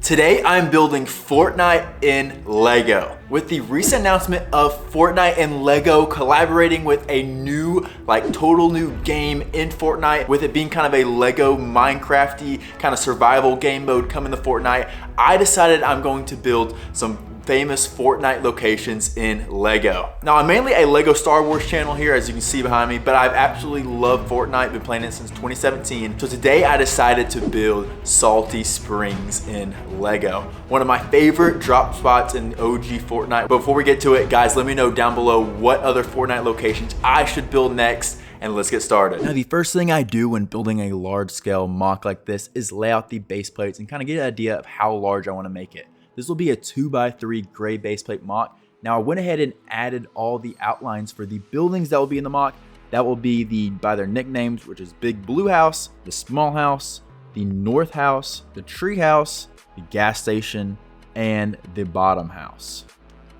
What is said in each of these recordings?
Today I'm building Fortnite in Lego. With the recent announcement of Fortnite and Lego collaborating with a new, total new game in Fortnite, with it being kind of a Lego Minecrafty kind of survival game mode coming to Fortnite, I decided I'm going to build some famous Fortnite locations in Lego. Now, I'm mainly a Lego Star Wars channel here, as you can see behind me, but I've absolutely loved Fortnite, been playing it since 2017. So today I decided to build Salty Springs in Lego. One of my favorite drop spots in OG Fortnite. Before we get to it, guys, let me know down below what other Fortnite locations I should build next, and let's get started. Now, the first thing I do when building a large scale mock like this is lay out the base plates and kind of get an idea of how large I want to make it. This will be a 2x3 gray base plate mock. Now I went ahead and added all the outlines for the buildings that will be in the mock. That will be by their nicknames, which is Big Blue House, the Small House, the North House, the Tree House, the Gas Station, and the Bottom House.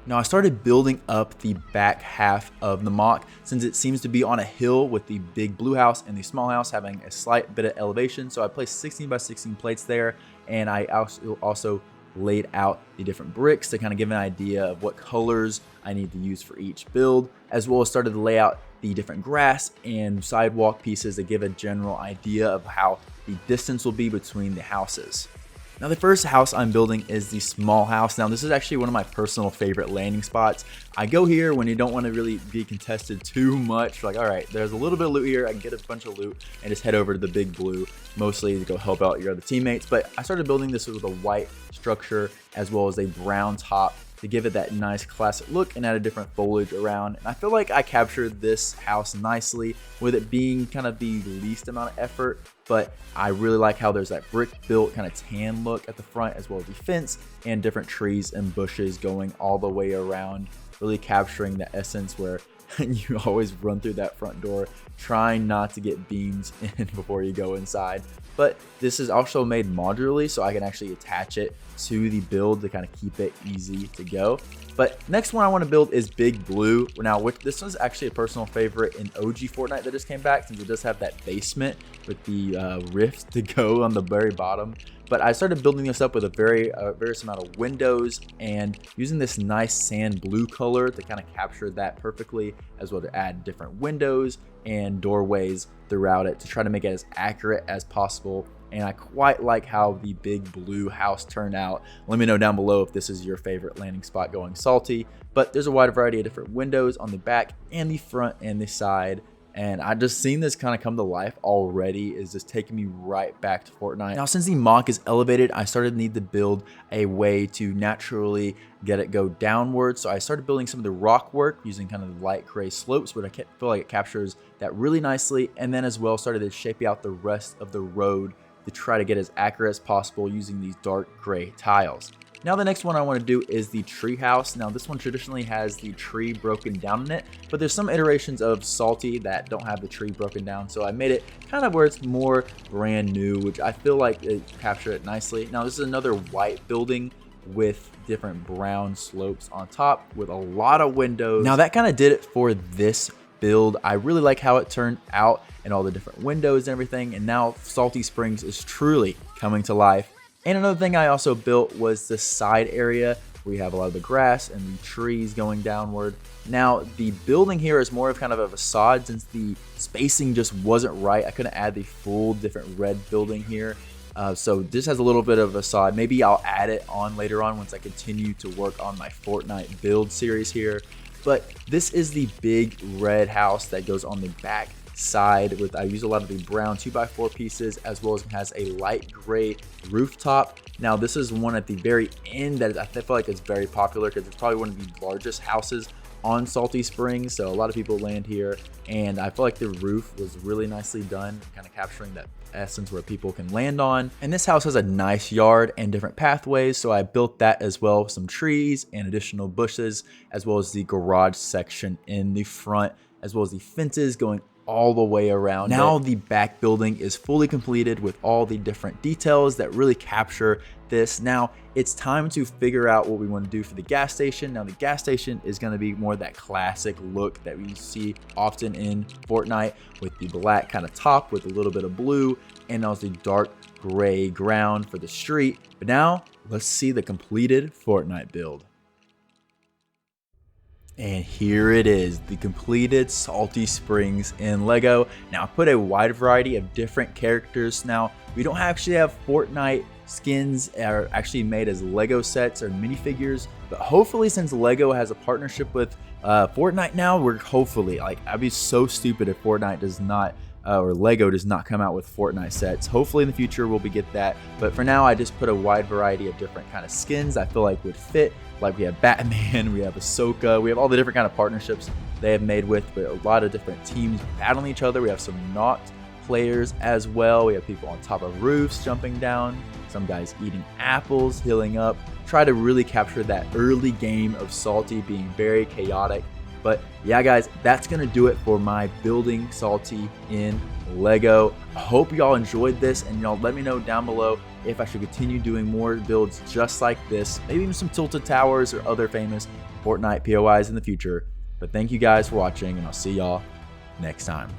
Now I started building up the back half of the mock since it seems to be on a hill, with the Big Blue House and the Small House having a slight bit of elevation. So I placed 16x16 plates there, and I also laid out the different bricks to kind of give an idea of what colors I need to use for each build, as well as started to lay out the different grass and sidewalk pieces to give a general idea of how the distance will be between the houses. Now, the first house I'm building is the Small House. Now, this is actually one of my personal favorite landing spots. I go here when you don't want to really be contested too much. Like, all right, there's a little bit of loot here. I can get a bunch of loot and just head over to the Big Blue, mostly to go help out your other teammates. But I started building this with a white structure as well as a brown top to give it that nice classic look and add a different foliage around. And I feel like I captured this house nicely with it being kind of the least amount of effort, but I really like how there's that brick built kind of tan look at the front, as well as the fence and different trees and bushes going all the way around, really capturing the essence where you always run through that front door trying not to get beams in before you go inside. But this is also made modularly, so I can actually attach it to the build to kind of keep it easy to go. But next one I want to build is Big Blue. Now, this one's actually a personal favorite in OG Fortnite that just came back, since it does have that basement with the rift to go on the very bottom. But I started building this up with a various amount of windows and using this nice sand blue color to kind of capture that perfectly, as well to add different windows and doorways throughout it to try to make it as accurate as possible. And I quite like how the Big Blue House turned out. Let me know down below if this is your favorite landing spot going salty. But there's a wide variety of different windows on the back and the front and the side. And I just seen this kind of come to life already, is just taking me right back to Fortnite. Now, since the mock is elevated, I started to need to build a way to naturally get it go downward. So I started building some of the rock work using kind of the light gray slopes, but I feel like it captures that really nicely. And then as well started to shape out the rest of the road to try to get as accurate as possible using these dark gray tiles. Now, the next one I want to do is the Tree House. Now, this one traditionally has the tree broken down in it, but there's some iterations of Salty that don't have the tree broken down. So I made it kind of where it's more brand new, which I feel like it captured it nicely. Now, this is another white building with different brown slopes on top with a lot of windows. Now, that kind of did it for this build. I really like how it turned out and all the different windows and everything. And now Salty Springs is truly coming to life. And another thing I also built was the side area where you have a lot of the grass and the trees going downward. Now, the building here is more of kind of a facade since the spacing just wasn't right. I couldn't add the full different red building here. So this has a little bit of a facade. Maybe I'll add it on later on once I continue to work on my Fortnite build series here. But this is the big red house that goes on the back side I use a lot of the brown 2x4 pieces, as well as it has a light gray rooftop. Now, this is one at the very end that I feel like is very popular because it's probably one of the largest houses on Salty Springs. So a lot of people land here, and I feel like the roof was really nicely done, kind of capturing that essence where people can land on. And this house has a nice yard and different pathways, so I built that as well with some trees and additional bushes, as well as the garage section in the front, as well as the fences going all the way around. Now the back building is fully completed with all the different details that really capture this. Now it's time to figure out what we want to do for the gas station. Now the gas station is going to be more that classic look that we see often in Fortnite, with the black kind of top with a little bit of blue and also the dark gray ground for the street. But now let's see the completed Fortnite build. And here it is, the completed Salty Springs in Lego. Now I put a wide variety of different characters. Now we don't actually have Fortnite skins are actually made as Lego sets or minifigures, but hopefully since Lego has a partnership with Fortnite now, we're hopefully, like, I'd be so stupid if Fortnite does not or Lego does not come out with Fortnite sets. Hopefully in the future we'll get that, but for now I just put a wide variety of different kind of skins I feel like would fit. Like we have Batman, we have Ahsoka, we have all the different kind of partnerships they have made with a lot of different teams battling each other. We have some not players as well. We have people on top of roofs jumping down, some guys eating apples, healing up. Try to really capture that early game of Salty being very chaotic. But yeah, guys, that's gonna do it for my building Salty in Lego. I hope y'all enjoyed this, and y'all let me know down below if I should continue doing more builds just like this, maybe even some tilted towers or other famous Fortnite POIs in the future. But thank you guys for watching, and I'll see y'all next time.